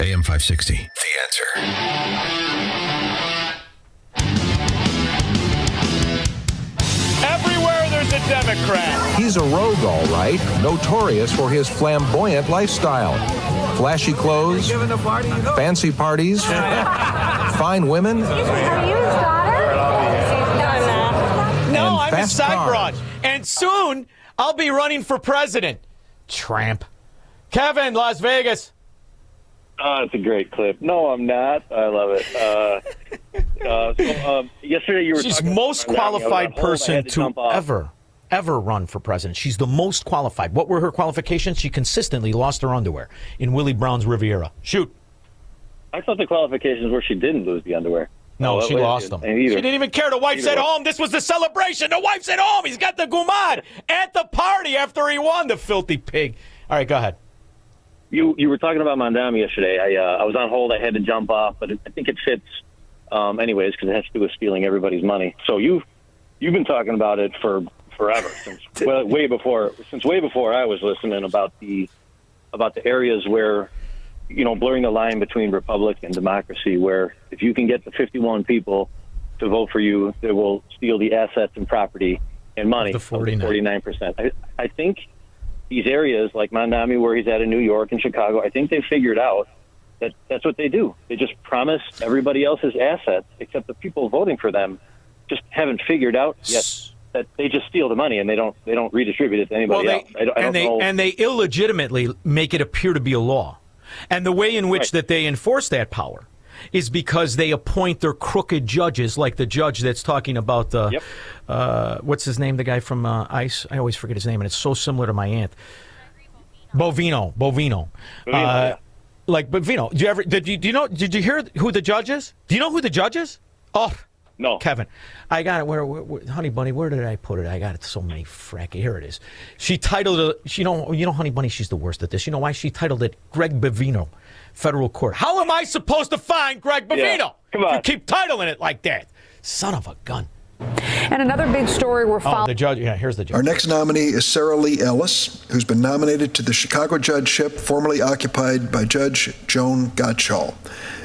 AM 560. The Answer. Everywhere there's a Democrat. He's a rogue, all right, notorious for his flamboyant lifestyle. Flashy clothes, fancy parties, fine women. Are you his daughter? No, I'm his fast side cars. broad. And soon, I'll be running for president. Tramp. Kevin, Las Vegas. Oh, it's a great clip. No, I'm not. I love it. Yesterday you were She's talking most about Mamdani. I was on qualified hold. I person had to jump off. ever run for president. She's the most qualified. What were her qualifications? She consistently lost her underwear in Willie Brown's Riviera. Shoot. I thought the qualifications were she didn't lose the underwear. No, Oh, she wait, lost them. either. She didn't even care. The wife's Either at way. home. This was the celebration. The wife's at home. He's got the gumad at the party after he won, the filthy pig. All right, go ahead. You were talking about Mamdani yesterday. I was on hold. I had to jump off, but I think it fits anyways because it has to do with stealing everybody's money. So you've been talking about it for forever, since way before I was listening about the areas where, blurring the line between republic and democracy, where if you can get the 51 people to vote for you, they will steal the assets and property and money The of 49%. I think these areas like Mamdani, where he's at in New York and Chicago, I think they figured out that that's what they do. They just promise everybody else's assets, except the people voting for them just haven't figured out yet that they just steal the money and they don't redistribute it to anybody else. I don't know. And they illegitimately make it appear to be a law. And the way in which that they enforce that power is because they appoint their crooked judges, like the judge that's talking about the, what's his name, the guy from ICE? I always forget his name, and it's so similar to my aunt. Bovino. Yeah. Like Bovino. Did you hear who the judge is? Do you know who the judge is? Oh, No. Kevin, I got it. Where, Honey Bunny, where did I put it? I got it so many fracky. Here it is. She titled it, you know, Honey Bunny, she's the worst at this. You know why? She titled it Greg Bovino, Federal Court. How am I supposed to find Greg Bovino? Yeah, come on. You keep titling it like that. Son of a gun. And another big story we're Oh, following. the judge. Yeah, here's the judge. Our next nominee is Sarah Lee Ellis, who's been nominated to the Chicago judgeship formerly occupied by Judge Joan Gottschall.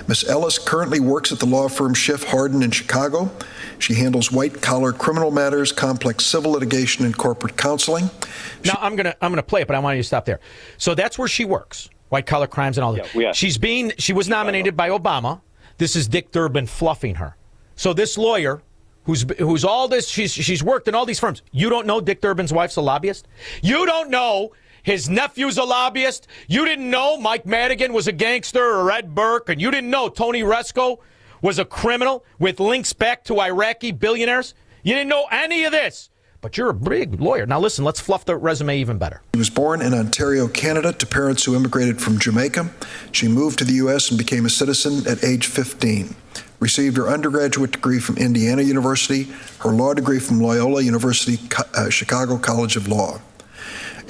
Ms. Ellis currently works at the law firm Schiff Hardin in Chicago. She handles white-collar criminal matters, complex civil litigation, and corporate counseling. Now, I'm gonna play it, but I want you to stop there. So that's where she works, white-collar crimes and all that. Yeah. She was nominated by Obama. This is Dick Durbin fluffing her. So this lawyer, who's all this, she's worked in all these firms. You don't know Dick Durbin's wife's a lobbyist? You don't know his nephew's a lobbyist? You didn't know Mike Madigan was a gangster or Ed Burke? And you didn't know Tony Resco was a criminal with links back to Iraqi billionaires? You didn't know any of this. But you're a big lawyer. Now listen, let's fluff the resume even better. She was born in Ontario, Canada, to parents who immigrated from Jamaica. She moved to the U.S. and became a citizen at age 15. Received her undergraduate degree from Indiana University, her law degree from Loyola University, Chicago College of Law.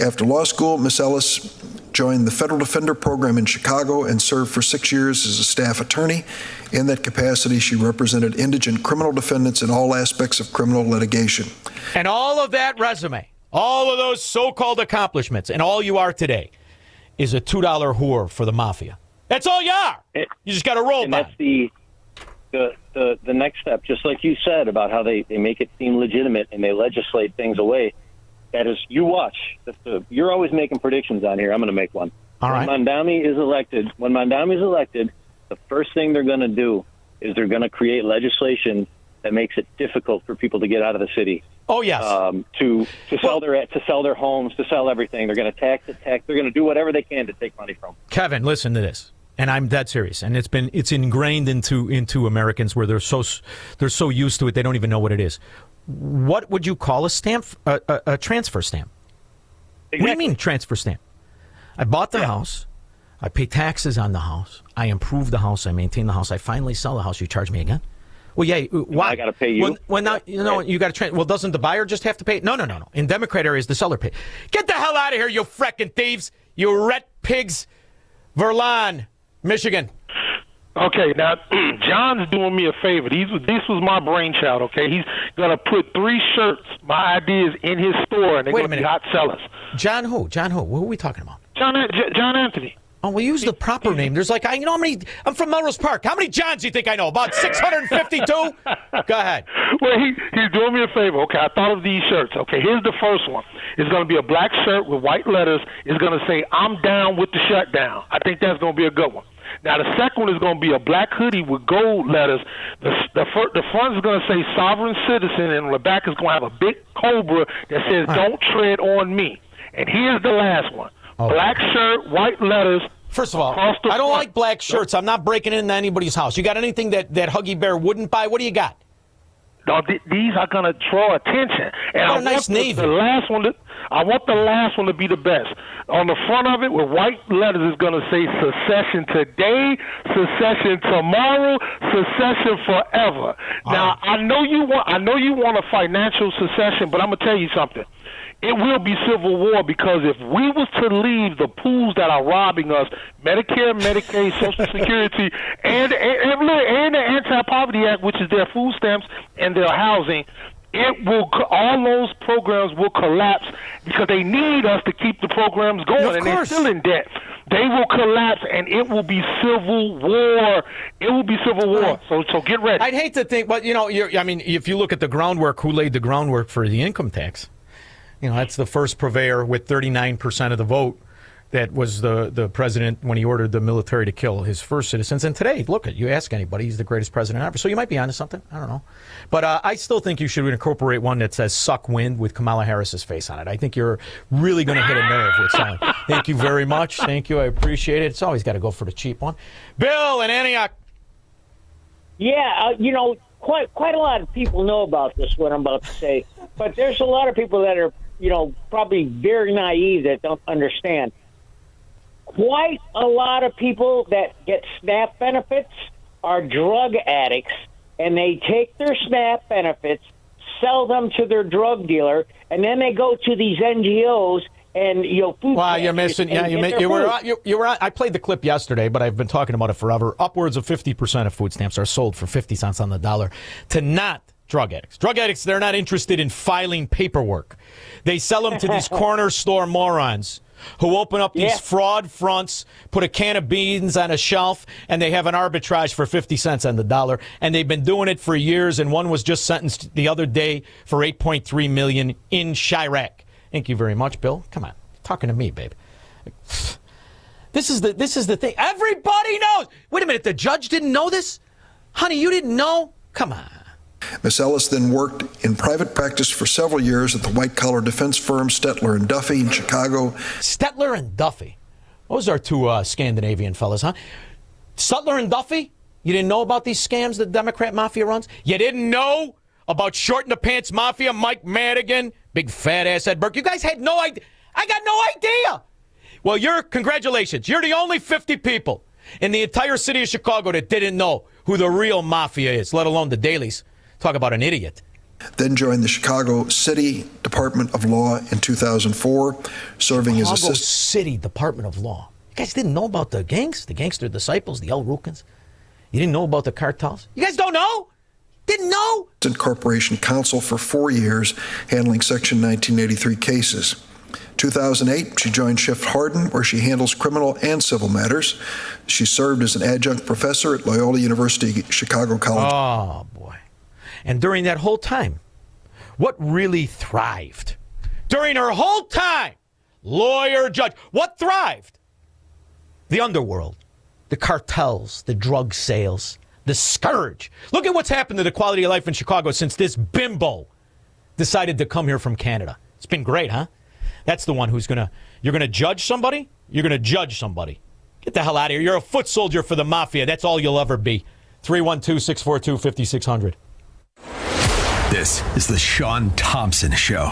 After law school, Ms. Ellis joined the Federal Defender Program in Chicago and served for 6 years as a staff attorney. In that capacity, she represented indigent criminal defendants in all aspects of criminal litigation. And all of that resume, all of those so-called accomplishments, and all you are today is a $2 whore for the mafia. That's all you are. You just got to roll And by. that's the next step, just like you said about how they make it seem legitimate and they legislate things away. That is, you watch. You're always making predictions on here. I'm going to make one. All right. When Mamdani is elected, the first thing they're going to do is they're going to create legislation that makes it difficult for people to get out of the city. Oh yes. To sell their homes, to sell everything. They're going to tax. They're going to do whatever they can to take money from them. Kevin, listen to this, and I'm dead serious. And it's ingrained into Americans where they're so used to it they don't even know what it is. What would you call a stamp? A transfer stamp? Exactly. What do you mean transfer stamp? I bought the house. I pay taxes on the house. I improve the house. I maintain the house. I finally sell the house. You charge me again? Well, yeah. Why? I got to pay you. Well, now you got to. Well, doesn't the buyer just have to pay? No. In Democrat areas, the seller pays. Get the hell out of here, you frickin' thieves! You rat pigs! Verlan, Michigan. Okay, now John's doing me a favor. This was my brainchild. Okay, he's gonna put 3 shirts, my ideas, in his store, and they're Wait a gonna be minute. hot sellers. John who? Who are we talking about? John Anthony. Oh, well, use the proper name. There's like, you know how many, I'm from Melrose Park. How many Johns do you think I know? About 652? Go ahead. Well, he's doing me a favor. Okay, I thought of these shirts. Okay, here's the first one. It's going to be a black shirt with white letters. It's going to say, I'm down with the shutdown. I think that's going to be a good one. Now, the second one is going to be a black hoodie with gold letters. The front is going to say sovereign citizen, and on the back is going to have a big cobra that says, don't tread on me. And here's the last one. Black shirt, white letters. First of all, I don't like black shirts. I'm not breaking into anybody's house. You got anything that Huggy Bear wouldn't buy? What do you got? No, these are going to draw attention. And what a nice navy. I want the last one to be the best. On the front of it with white letters is going to say secession today, secession tomorrow, secession forever. Now, I know you want a financial secession, but I'm going to tell you something. It will be civil war, because if we was to leave the pools that are robbing us, Medicare, Medicaid, Social Security, and the Anti-Poverty Act, which is their food stamps and their housing, all those programs will collapse, because they need us to keep the programs going, and they're still in debt. They will collapse, and it will be civil war. It will be civil war. So get ready. I'd hate to think, but if you look at the groundwork, who laid the groundwork for the income tax? That's the first purveyor with 39% of the vote. That was the president when he ordered the military to kill his first citizens. And today, look, you ask anybody, he's the greatest president ever. So you might be onto something. I don't know. But I still think you should incorporate one that says suck wind with Kamala Harris's face on it. I think you're really going to hit a nerve with selling. Thank you very much. Thank you. I appreciate it. It's always got to go for the cheap one. Bill in Antioch. Yeah, quite a lot of people know about this, what I'm about to say. But there's a lot of people that are, probably very naive that don't understand. Quite a lot of people that get SNAP benefits are drug addicts, and they take their SNAP benefits, sell them to their drug dealer, and then they go to these NGOs and food. Wow, you're missing. Yeah, you were. I played the clip yesterday, but I've been talking about it forever. Upwards of 50% of food stamps are sold for 50 cents on the dollar to not drug addicts. Drug addicts, they're not interested in filing paperwork. They sell them to these corner store morons who open up these fraud fronts, put a can of beans on a shelf, and they have an arbitrage for 50 cents on the dollar. And they've been doing it for years, and one was just sentenced the other day for $8.3 million in Chirac. Thank you very much, Bill. Come on. You're talking to me, babe. This is the thing. Everybody knows. Wait a minute. The judge didn't know this? Honey, you didn't know? Come on. Miss Ellis then worked in private practice for several years at the white-collar defense firm Stettler & Duffy in Chicago. Stettler & Duffy. Those are two Scandinavian fellas, huh? Stettler & Duffy? You didn't know about these scams the Democrat mafia runs? You didn't know about short-in-the-pants mafia, Mike Madigan, big fat-ass Ed Burke? You guys had no idea. I got no idea. Well, congratulations. You're the only 50 people in the entire city of Chicago that didn't know who the real mafia is, let alone the dailies. Talk about an idiot. Then joined the Chicago City Department of Law in 2004, serving as assistant. Chicago City Department of Law. You guys didn't know about the gangs, the gangster disciples, the El Rukins? You didn't know about the cartels? You guys don't know? Didn't know? Corporation counsel for 4 years, handling Section 1983 cases. 2008, she joined Schiff Hardin, where she handles criminal and civil matters. She served as an adjunct professor at Loyola University Chicago College. Oh, boy. And during that whole time, what really thrived? During her whole time, lawyer, judge, what thrived? The underworld, the cartels, the drug sales, the scourge. Look at what's happened to the quality of life in Chicago since this bimbo decided to come here from Canada. It's been great, huh? That's the one you're going to judge somebody? You're going to judge somebody. Get the hell out of here. You're a foot soldier for the mafia. That's all you'll ever be. 312-642-5600. This is the Shaun Thompson Show,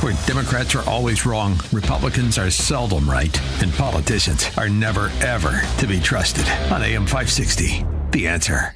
where Democrats are always wrong, Republicans are seldom right, and politicians are never, ever to be trusted. On AM 560, The Answer.